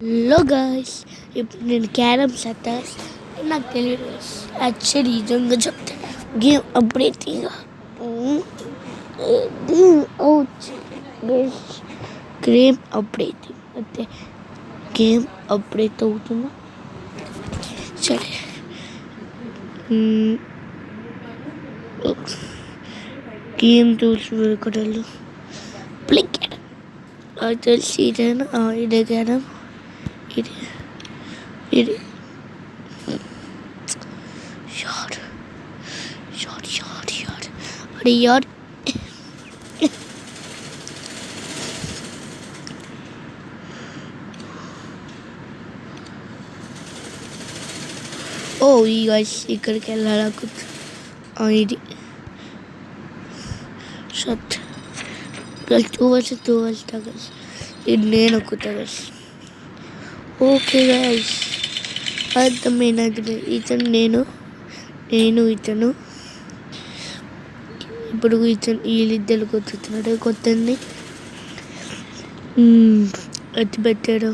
Hello guys, ఇప్పుడు నేను carroms ఆడతా. నాకు తెలియదు యాక్చువల్లీ నిజంగా చెప్తా. గేమ్ అప్డేటింగ్ గేమ్ అప్డేటింగ్ అంటే గేమ్ అప్డేట్ అవుతుందా? సరే, గేమ్ టూల్స్ వెనుకడలు ప్లే క్యారమ్ అయితే సీజన్ ఇదే క్యారమ్ ఇది షార్ట్ అరే యార్ ఈ గైస్ ఇక్కడికి వెళ్ళాలనుకుంటా. ఇది షట్ గైస్ 2 వెళ్తా గైస్. ఇది నేను ఎక్కుతా గైస్. Okay guys, అర్థమైనది. ఇతను నేను ఇతను ఇప్పుడు వీళ్ళిద్దరు కొట్టుతున్నాడు. కొత్తని ఎత్తి పెట్టాడు,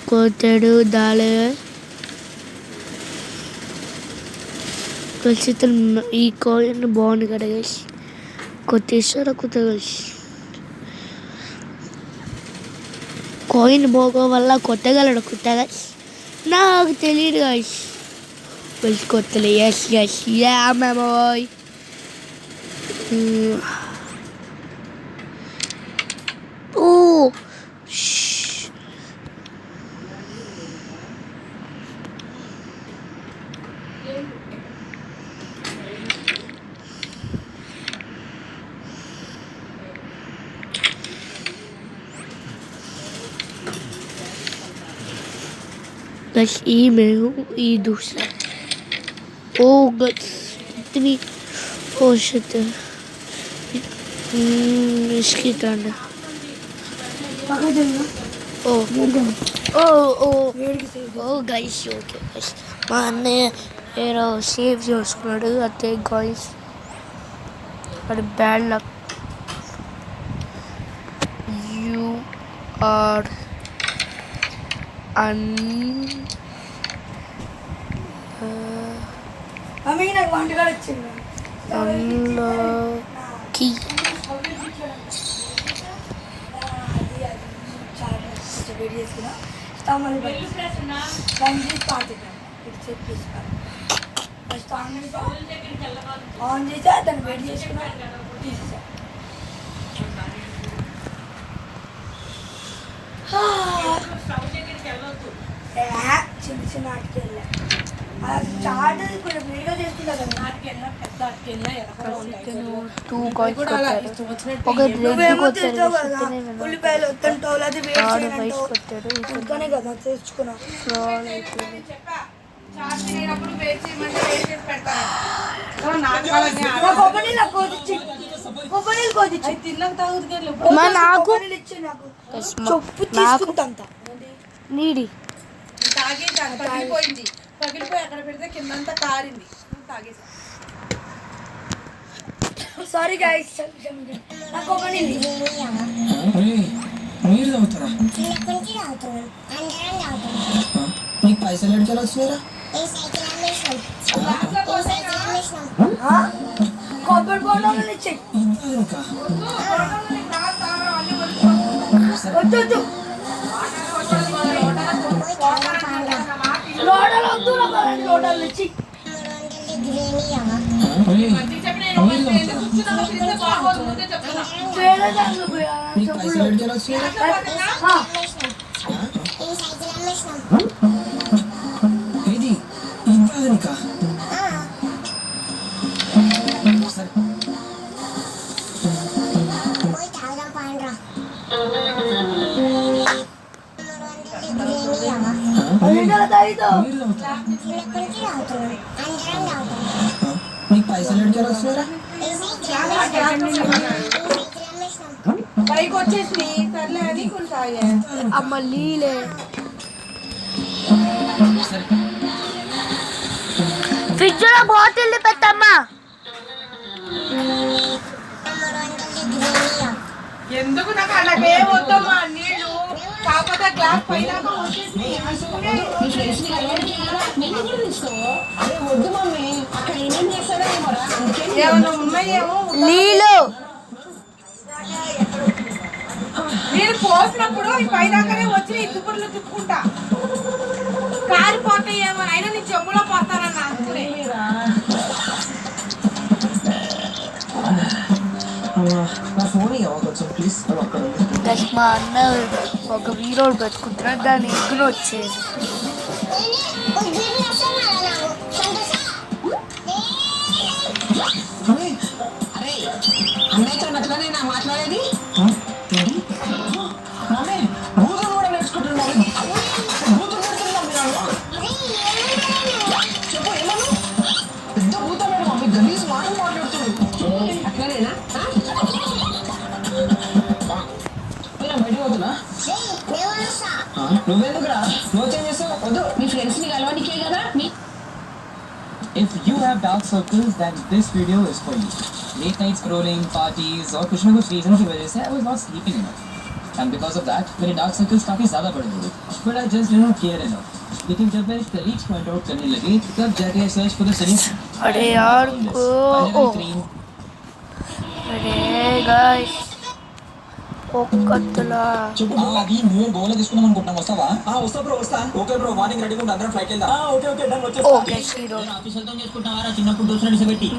కొట్టాడు దాలే కలిసి. ఈ కాయిన్ బాగుంది కదా గైస్, కొట్టేసాడు కొత్త గైస్. కాయిన్ పోగో వల్ల కొట్టగలడు కొత్తగా. నాకు తెలియదు గైస్, వెళ్ళి కొత్తలే. Yes yeah bye. ఓ बस ई में हूँ, ई दूसरा. ओ बस इतनी औसत है इसकी तरह. ओ गाइस, ఓకే गाइस, మా అన్నయ్య ఏదో సేవ్ చేసుకున్నాడు అంతే గాయ్స్. అది బ్యాడ్ లక్. యూ ఆర్ నాకు వంటకాలు వచ్చింది. unlucky. ఆన్ చేసి దాన్ని వెయిట్ చేసుకున్నా తీసేసా. చిన్న చిన్న ఆటకి వెళ్ళా. చాట్ కొంచెం వీడియో చేసుకున్నా కదా. ఆటకి వెళ్ళినా పెద్ద ఆటకి వెళ్ళినా ఉల్లిపాయలు వద్దంటావు, అది వేడి చేయనంటావు. అందుకనే కదా తెచ్చుకున్నా. చొప్పు తీసుకుంటా నీడి తాగేసాను. పగిలిపోయి అక్కడ పెడితే కిందంతా కారింది. తాగేసా. సారీ గైస్, నాకు ఒక మీరు తాగుతారా? మీకు పైసలు ఎడికెళ్ళి వచ్చినారా? కొబ్బరి బోండాలు ఇచ్చాయి. వద్దు లోడలు వద్దు, లోడలు ఇచ్చి పైసలు ఎడికెళ్ళి వచ్చినారా? ఇది ఇంకా మీకు పైసలు ఎడికెళ్ళి వచ్చినారా? పైకి వచ్చేసి సర్లే అని కొంచెం అమ్మ లీలే. ఫ్రిడ్జ్ లో బాటిల్ పెట్టమ్మా. ఎందుకు నాకు అలాగే వద్దమ్మా నీళ్ళు. కాకపోతే గ్లాస్ పైన వచ్చేసి ఏమన్నా ఉన్నాయేమో నీళ్ళు నేను పోసినప్పుడు ఈ పైదాకానే వచ్చి ఈ తుప్పులు తిప్పుకుంటా కారిపోతాయేమో అయినా నీ చెమ్ములో పోతానన్న అనుకునే నా ఫోన్ ఇవ్వ కొంచెం ప్లీజ్ అక్కడ గైస్ మా అన్న ఒక వీరోడు పెట్టుకుంటున్నాడు దాని ఎగ్గులు వచ్చేది అన్నయ్యతో అట్లనే నా మాట్లాడేది మమ్మీ భూతం కూడా నేర్చుకుంటున్నాను భూతం చెప్పు ఏమన్నా పెద్ద భూతం మేడం మమ్మీ గలీజ్ మాటలు మాట్లాడుతున్నాడు అట్లనేనా బయటకు పోతున్నా నువ్వెందుకురా నువ్వు చేంజ్ చేస్తావు వద్దు మీ ఫ్రెండ్స్ ని కలవడానికే కదా If you have dark circles, then this video is for you. Late night scrolling, parties और कुछ ना कुछ reasons की वजह से I was not sleeping enough. And because of that, मेरे dark circles काफी ज़्यादा बढ़ गए. But I just did not care enough. लेकिन जब मेरे colleagues point out करने लगे, तब जाके I searched for the solution. अरे यार को cream. अरे गाइस ఒక్కట్లా అది న్యూ ఇయర్ గోవా తీసుకుందాం అనుకుంటున్నాం వస్తావా వస్తా బ్రో వస్తా ఓకే బ్రో మార్నింగ్ రెడీగా ఉండి అందరం ఫ్లైట్ వెళ్దాం ఓకే ఓకే డన్ వచ్చేస్తా ఓకే హీరో ఆఫీస్ వెళ్దాం చేసుకుంటావారా చిన్నప్పుడు దోస్తులు డిసబెట్టి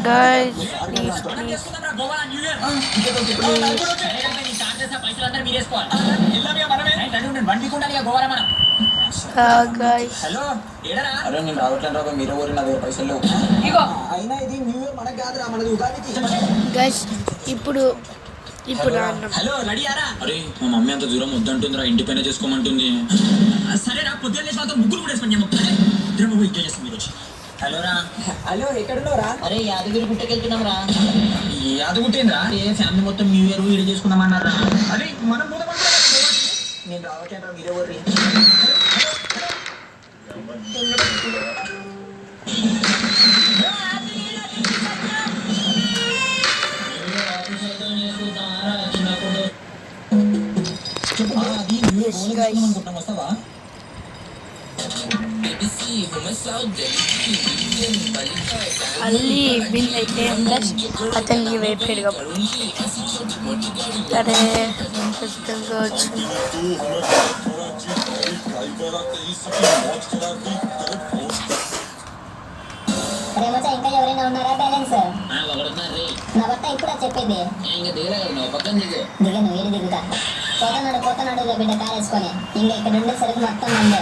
guys please please Goa new year okay charges పైసలు అందరూ మీరు వేసుకోవాలి ఎల్లమే మనమే రెడీ ఉండండి బండి కొండాలి గోవా మనం గాయ్స్ హలో ఏడరా అరే నేను రావట్లేదు రా మీరు ఊరి నా దగ్గర పైసలు లేవు ఇగో అయినా ఇది న్యూ ఇయర్ మనకు కాదురా మనది ఉగాదికి గాయ్స్ ఇప్పుడు అన్నం హలో రెడీ ఆరా అరే మా మమ్మీ అంత దూరం వద్దంటుందిరా ఇంటి పైన చేసుకోమంటుంది సరే రా పొద్దున్న లేచి మాతో ముగ్గురు కూడా వేసుకొని ఇద్దరం పోయి ఎంజాయ్ చేస్తాం మీరు వచ్చి హలో రా హలో ఎక్కడున్నావురా అరే యాదగిరి గుట్టకెళ్తున్నాం రా యాదగుట్టేంద్రా ఏ ఫ్యామిలీ మొత్తం న్యూ ఇయర్ ఈడ చేసుకుందాం అన్నారా అరే మనం నేను రావట్లేదురా మీరే ఊరి వస్తావా మళ్ళీ బిల్ అయితే ప్లస్ అతనికి వేపేడుగా అరే ఇంట్రెస్టింగ్గా వచ్చింది ప్రేమతో ఇంకా ఎవరైనా ఉన్నారా బ్యాలెన్స్ నా భర్త ఇప్పుడు చెప్పేది ఇంకా దిగలేదు నువ్వు పక్కన దిగు దిగను ఏడు దిగుతా పోతున్నాడు బిడ్డ కారు వేసుకొని ఇంకా ఇక్కడ ఉండే సరుకు మొత్తం మందే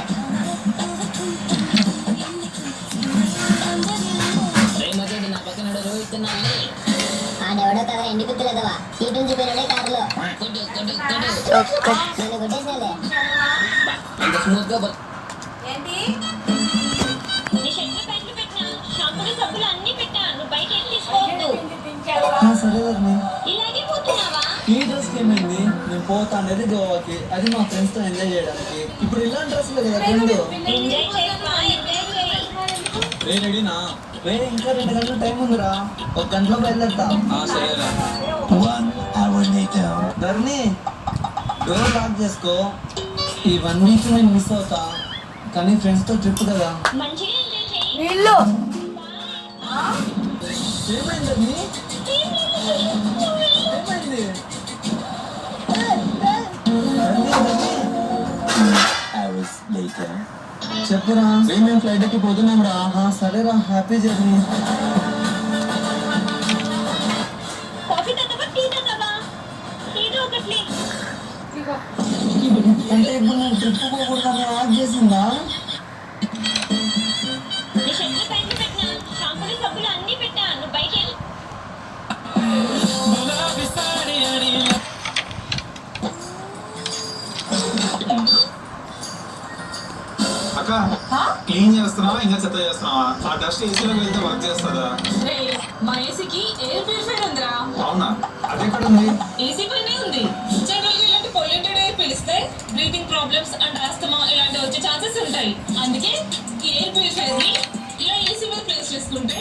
ప్రేమతో నా పక్కన రోహిత్ ఆడెవడో కదా ఎండి కుత్తులేదవా ఇటు నుంచి పోయినాడే కారులో కొట్టు కొట్టు కొట్టు నన్ను కొట్టేసేలే అంత స్మూత్ గా ఏంటి షాంపూలు సబ్బులు అన్ని పెట్టాను నువ్వు బయట ఏం తీసుకోవద్దు సరే ఇలాగే పోతున్నావా ఈ డ్రెస్ ఏమైంది నేను పోతా అనేది గోవాకి అది మా ఫ్రెండ్స్ తో ఎంజాయ్ చేయడానికి ఇప్పుడు ఇలాంటి డ్రెస్ కదా రెండు ఎంజాయ్ చేయమ్మా ఎంజాయ్ చేయి రెడీనా ఇంకా 2 గంటల టైం ఉందిరా 1 గంటలో బయలుదేరుతా సరేరా ధర్ని డోర్ లాక్ చేసుకో ఈ 1 వీక్ నేను మిస్ అవుతా కానీ ఫ్రెండ్స్ తో ట్రిప్ కదా మంచిగా ఎంజాయ్ చేయి నీళ్ళు ఏమైంది చెప్పురా మేము ఫ్లైట్ ఎక్కి పోతున్నాం రా సరేరా హ్యాపీ జర్నీ కాఫీ తాగవా టీ తాగవా ఏదో ఒకటి అంటే ఇప్పుడు నేను ట్రిప్ పోకూడదు ఆఫ్ చేసిందా నీ షర్ట్ పైన పెట్టినా షాంపూలు సబ్బులు అన్ని పెట్టాను నువ్వు బయట అక్క క్లీన్ చేస్తున్నావా ఇంకా చెత్త చేస్తున్నావా ఆ డస్ట్ ఏసీలోకి వెళ్తే వర్క్ చేస్తుందా మా ఏసీకి ఎయిర్ ప్యూరిఫైర్ ఉందిరా. అవునా అది ఎక్కడ ఉంది ఏసీ పైనే ఉంది. జనరల్ గా ఇలాంటి పొల్యూటెడ్ ఎయిర్ పీలిస్తే బ్రీతింగ్ ప్రాబ్లమ్స్ అండ్ ఆస్తమా ఇలాంటివి వచ్చే ఛాన్సెస్ ఉంటాయి. అందుకే ఈ ఎయిర్ ప్యూరిఫైర్ ని ఇలా ఏసీ మీద ప్లేస్ చేసుకుంటే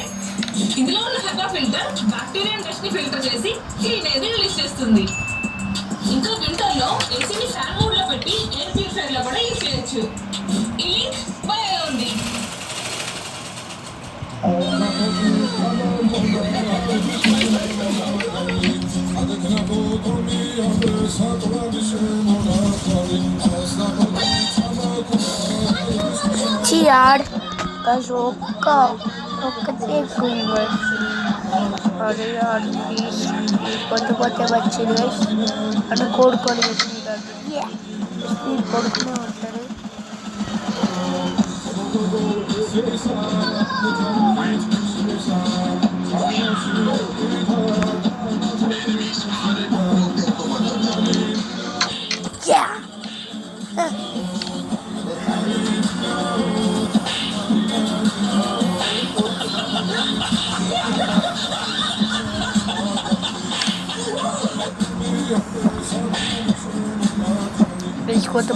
ఇందులో ఉన్న HEPA filter bacteria and dust ని ఫిల్టర్ చేసి క్లీన్ ఎయిర్ రిలీజ్ చేస్తుంది. ఇంకా వింటర్ లో ఏసీని ఫ్యాన్ మోడ్ లో పెట్టి ఎయిర్ ప్యూరిఫైయర్ లో కూడా యూజ్ చేయొచ్చు. ఈ లింక్ బయోలో ఉంది. यार बस ఒక్కతే ఎక్కువ గైస్. అరే యార్ ప్లీజ్ కొత్త వచ్చి గైస్ అంటే కోడుకొని కొడుకునే ఉంటారు.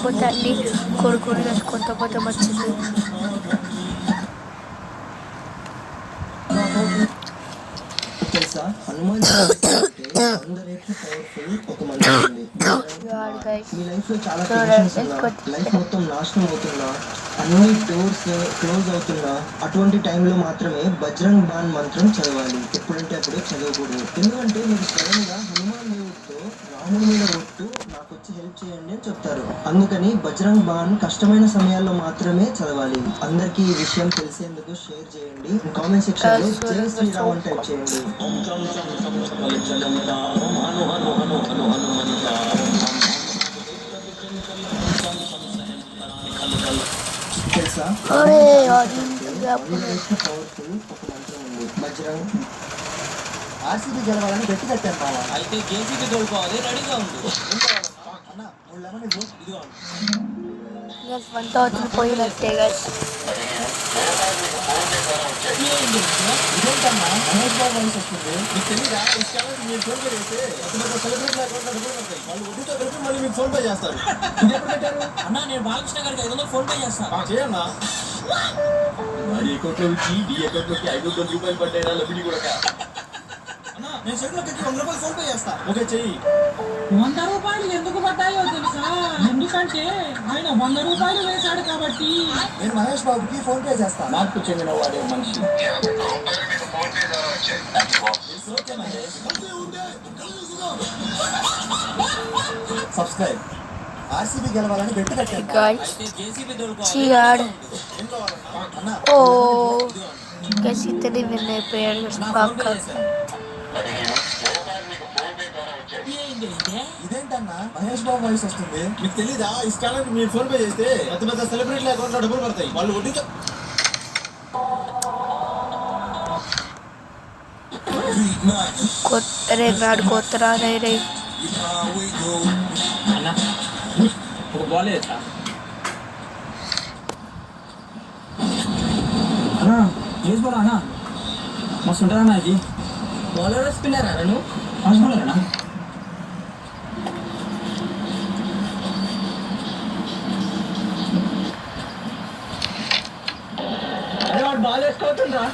కొత్త అన్ని కొడుకుని కొత్త వచ్చింది. తెలుసా హనుమాన్ అందరికీ పవర్ఫుల్ ఒక మనిషి ఉంది. మీ లైఫ్ లో చాలా టెన్షన్స్ ఉన్నా, లైఫ్ మొత్తం నాశనం అవుతున్నా, అన్ని డోర్స్ క్లోజ్ అవుతున్నా, అటువంటి టైంలో మాత్రమే బజరంగ్ బాన్ మంత్రం చదవాలి. ఎప్పుడంటే అప్పుడు చదవకూడదు. ఎందుకంటే మీరు స్వయంగా హనుమాన్ దేవుడితో రాముడి మీద ఒట్టు నాకు వచ్చి హెల్ప్ చేయండి అని చెప్తారు. అందుకని బజరంగ్ బాన్ కష్టమైన సమయాల్లో మాత్రమే చదవాలి. అందరికీ ఈ విషయం తెలిసేందుకు షేర్ చేయండి. కామెంట్ సెక్షన్ లో జై శ్రీరామ్ అని టైప్ చేయండి. తెలుసా పవర్ఫుల్ ఒక మంత్రం ఉంది. బజరంగ్ ఆర్సీబీ గెలవాలని గట్టి కట్టారు బావా. అయితే జేసీబీ తోడుకోవాలి, రెడీగా ఉంది. అన్న 3 లెమన్ ఇవ్వు. ఇదిగో వంట వచ్చి పోయినట్టే గైస్. ఇదేంటన్నా మహేష్ బాబు వాయిస్ వస్తుంది. మీకు తెలీదా? ఈ ఛానల్ మీరు ఫోన్ పే చేస్తే సెలబ్రిటీ అకౌంట్లో డబ్బులు పడతాయి. వాళ్ళు వడ్డీతో కలిపి మళ్ళీ మీకు ఫోన్ పే చేస్తారు. ఇది ఎప్పుడు పెట్టారు? అన్న నేను బాలకృష్ణ గారికి 500 ఫోన్ పే చేస్తాను. చేయన్నా వాడి అకౌంట్లో నుంచి ఈ అకౌంట్లోకి 500 రూపాయలు పడ్డాయి. లబ్బిడి కూడా నేను సెట్లో పెట్టి 100 రూపాయలు ఫోన్ పే చేస్తా. ఓకే చెయ్యి. 100 రూపాయలు ఎందుకు పడ్డాయో తెలుసా? ఎందుకంటే ఆయన 100 రూపాయలు వేశాడు కాబట్టి. నేను మహేష్ బాబుకి ఫోన్ పే చేస్తా. మార్పు చెందిన వాడే మనిషి. సబ్స్క్రైబ్. ఆర్సీబీ గెలవాలని గట్టి కట్టారు. Guys, JCB cheer. అన్న Oh, guys, ఇతని విన్ అయిపోయాడు పక్క. ఇదేంటన్నా మహేష్ బాబు వాయిస్ వస్తుంది. మీకు తెలీదా? ఈ ఛానల్ మీరు ఫోన్ పే చేస్తే పెద్ద పెద్ద సెలబ్రిటీల అకౌంట్లో డబ్బులు పడతాయి. వాళ్ళు వడ్డీతో అరే నాడు కొత్తరా రే. అన్న ఒక బాల్ వేస్తా. అన్నా ఏజ్ బాల్ అన్నా మస్తు ఉంటుందా అన్న ఇది? బౌలర్ స్పిన్నర్ అను ఫాస్ట్ బాలర్ అన్నా. అరే వాడు బాల్ వేసుకోవచ్చురా.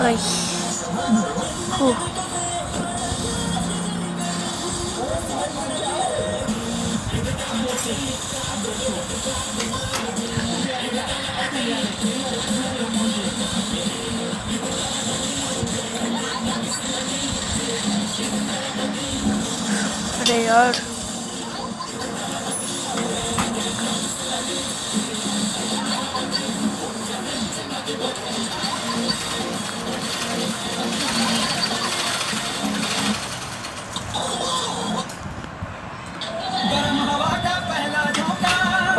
Guys. अरे यार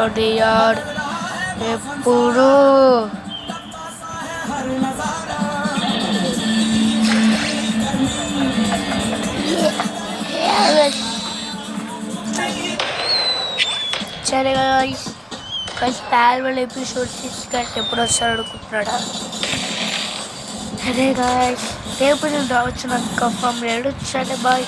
अरे यार ये पूरो चलेगा गाइस पैर वाले एपिसोड इसका ఎప్పుడు వస్తాడు అనుకుంటున్నాడా? అరే గాయ్స్ రేపు నేను రావచ్చు నాకు కన్ఫర్మ్ లేడు. సరే బాయ్.